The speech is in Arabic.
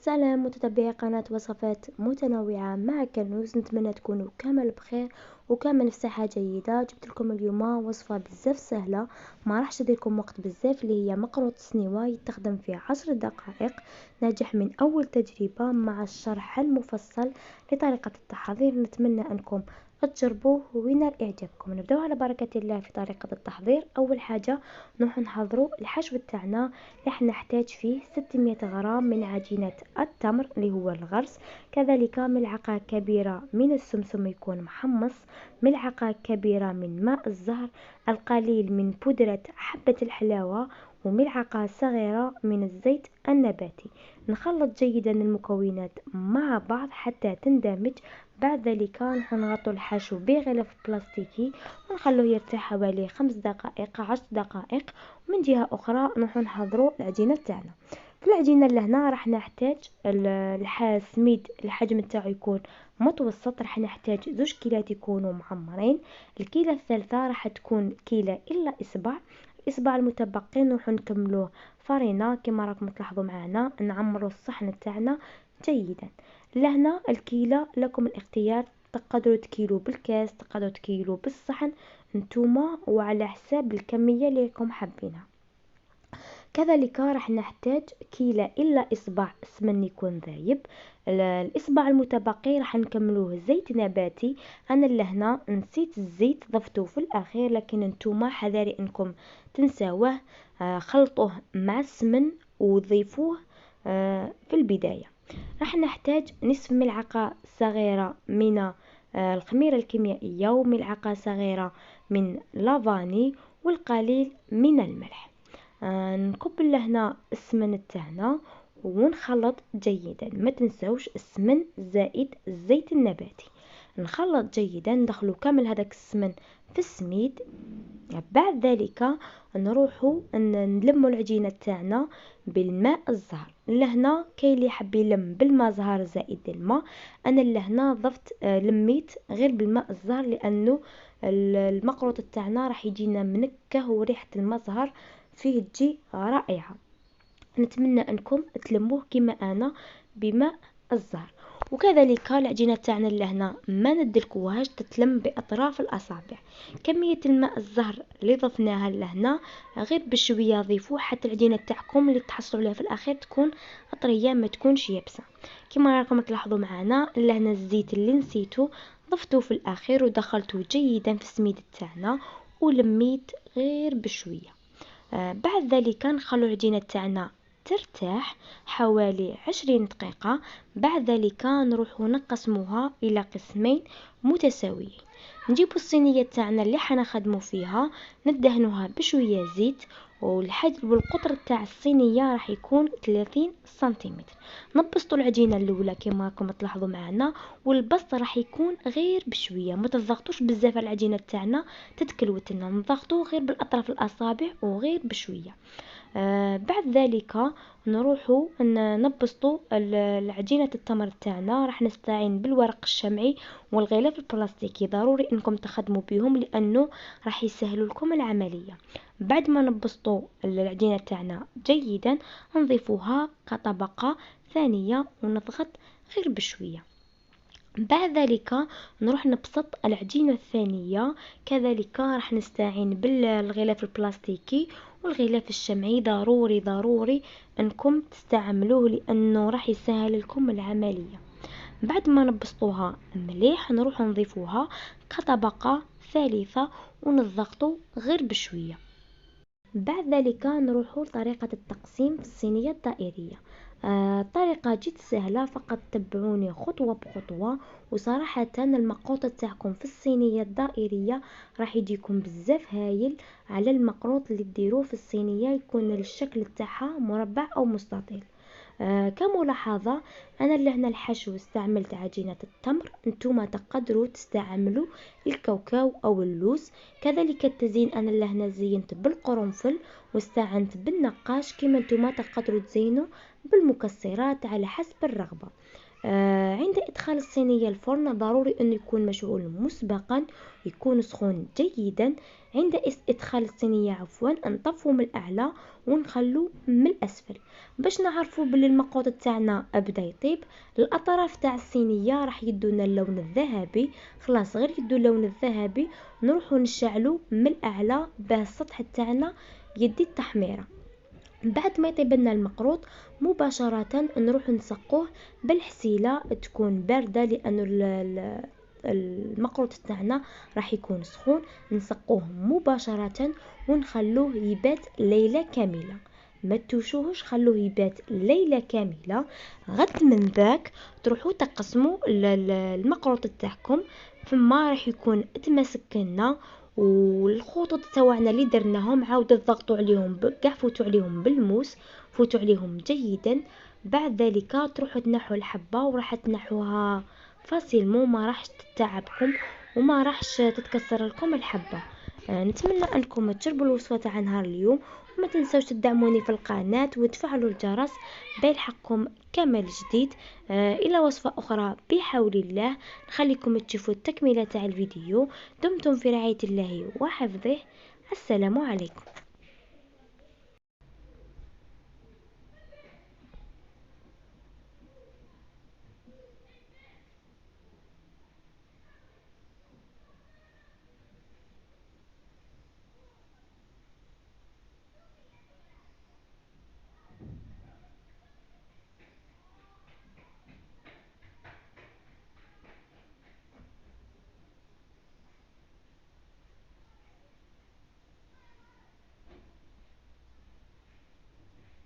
سلام متتبعي قناة وصفات متنوعة، معك كنوز. نتمنى تكونوا كامل بخير وكامل في صحة جيدة. جبت لكم اليوم وصفة بزاف سهلة، ما راح تديكم وقت بزاف، اللي هي مقروط السنيوة. يتخدم في 10 دقائق، ناجح من أول تجربة مع الشرح المفصل لطريقة التحضير. نتمنى أنكم تجربوه وينال إعجابكم. نبدأ على بركة الله في طريقة التحضير. أول حاجة نروح نحضروا الحشو تاعنا. راح نحتاج فيه 600 غرام من عجينة التمر اللي هو الغرس، كذلك ملعقة كبيرة من السمسم يكون محمص، ملعقة كبيرة من ماء الزهر، القليل من بودرة حبة الحلاوة، وملعقة صغيرة من الزيت النباتي. نخلط جيدا المكونات مع بعض حتى تندمج. بعد ذلك نغطي الحشو بغلاف بلاستيكي ونخلوه يرتاح حوالي 5 دقائق 10 دقائق. من جهة أخرى نروح نحضروا العجينة تاعنا. في العجينة لهنا راح نحتاج سميد الحجم تاعو يكون متوسط. راح نحتاج 2 كيلات يكونوا معمرين. الكيلة الثالثة راح تكون كيلة إلا إصبع. الإصبع المتبقي نروح نكملوه فرينة كما راكم تلاحظوا معنا. نعمروا الصحن تاعنا جيدا. لهنا الكيلة لكم الاختيار، تقدروا تكيلو بالكاس، تقدروا تكيلو بالصحن نتوما وعلى حساب الكمية اللي راكم حابينها. كذلك راح نحتاج كيلة إلا إصبع سمن يكون ذايب. الإصبع المتبقي راح نكملوه زيت نباتي. أنا لهنا نسيت الزيت ضفته في الأخير، لكن نتوما حذاري أنكم تنساوه. خلطوه مع السمن وضيفوه في البداية. راح نحتاج نصف ملعقة صغيرة من الخميرة الكيميائية، وملعقة صغيرة من لافاني، والقليل من الملح. نكب لهنا السمن تاعنا ونخلط جيدا. ما تنسوش السمن زائد الزيت النباتي. نخلط جيدا، ندخلو كامل هذاك السمن في السميد. بعد ذلك نروحو نلمو العجينة تاعنا بالماء الزهر. لهنا كاين اللي يحب يلم بالماء زهر زائد الماء. انا لهنا ضفت لميت غير بالماء الزهر، لانه المقروط تاعنا راح يجينا منكه وريحة الماء زهر فيه تجي رائعة. نتمنى انكم تلموه كما انا بماء الزهر. وكذلك العجينة تاعنا لهنا ما ندلكوهاش، تتلم باطراف الاصابع. كمية الماء الزهر اللي ضفناها لهنا غير بشوية ضيفوه حتى العجينة تاعكم اللي تحصلوا عليها في الاخير تكون طرية ما تكونش يابسة. كما راكم تلاحظوا معنا لهنا الزيت اللي نسيته ضفته في الاخير ودخلته جيدا في السميد تاعنا ولميت غير بشوية. بعد ذلك نخلو العجينة تاعنا ترتاح حوالي 20 دقيقة. بعد ذلك نروح نقسموها إلى قسمين متساويين. نجيبو الصينية تاعنا اللي حنخدمو فيها، ندهنوها بشوية زيت، والقطر تاع الصينية راح يكون 30 سنتيمتر. نبسطوا العجينة الأولى كما راكم تلاحظوا معنا، والبسط راح يكون غير بشوية. ما تضغطوش بزاف على العجينة تاعنا تتكلوت لنا، نضغطوا غير بالأطراف الأصابع وغير بشوية. بعد ذلك نروحوا نبسطوا العجينة التمر تاعنا. راح نستعين بالورق الشمعي والغلاف البلاستيكي، ضروري انكم تخدموا بهم لانه راح يسهلوا لكم العملية. بعد ما نبسطوا العجينة تاعنا جيدا نضيفوها كطبقة ثانية ونضغط غير بشوية. بعد ذلك نروح نبسط العجينة الثانية. كذلك راح نستعين بالغلاف البلاستيكي والغلاف الشمعي. ضروري ضروري انكم تستعملوه لانه راح يسهل لكم العملية. بعد ما نبسطوها مليح نروح نضيفوها كطبقة ثالثة ونضغطوا غير بشوية. بعد ذلك نروح لطريقة التقسيم في الصينية الدائرية. طريقة جد سهلة، فقط تبعوني خطوة بخطوة. وصراحة المقروط تاعكم في الصينية الدائرية راح يجيكم بزاف هايل على المقروط اللي تديروه في الصينية يكون الشكل تاعها مربع او مستطيل. كملاحظة أنا لهنا الحشو استعملت عجينة التمر، نتوما تقدروا تستعملوا الكاوكاو أو اللوز. كذلك التزيين أنا لهنا زينت بالقرنفل واستعنت بالنقاش، كما نتوما تقدروا تزينوا بالمكسرات على حسب الرغبة. عند إدخال الصينية الفرن ضروري أن يكون مشعول مسبقا، يكون سخون جيدا. عند إدخال الصينية نطفو من الأعلى ونخلو من الأسفل باش نعرفو بلي المقود تاعنا بدا يطيب. الأطراف تاع الصينية راح يدونا اللون الذهبي، خلاص غير يدو اللون الذهبي نروحو نشعلو من الأعلى باه السطح تاعنا يدي التحميرة. بعد ما يطيب لنا المقروط مباشرة نروح نسقوه بالحسيلة تكون باردة، لأنه المقروط تاعنا راح يكون سخون. نسقوه مباشرة ونخلوه يبات ليلة كاملة، ما توشوهش، خلوه يبات ليلة كاملة. غد من ذاك تروحوا تقسموا المقروط تاعكم، ثم راح يكون تمسكنا. والخطوط تاعنا اللي درناهم عاود تضغطوا عليهم كاع، فوتوا عليهم بالموس، فوتوا عليهم جيدا. بعد ذلك تروحوا تنحوا الحبة وراح تنحوها فاسيلمون، ما راحش تتعبكم وما راحش تتكسر لكم الحبة. نتمنى انكم تجربوا الوصفة تاع نهار اليوم، وما تنسوش تدعموني في القناة وتفعلوا الجرس بيلحقكم كامل جديد. الى وصفة اخرى بحول الله، نخليكم تشوفوا التكملة تاع الفيديو. دمتم في رعاية الله وحفظه. السلام عليكم.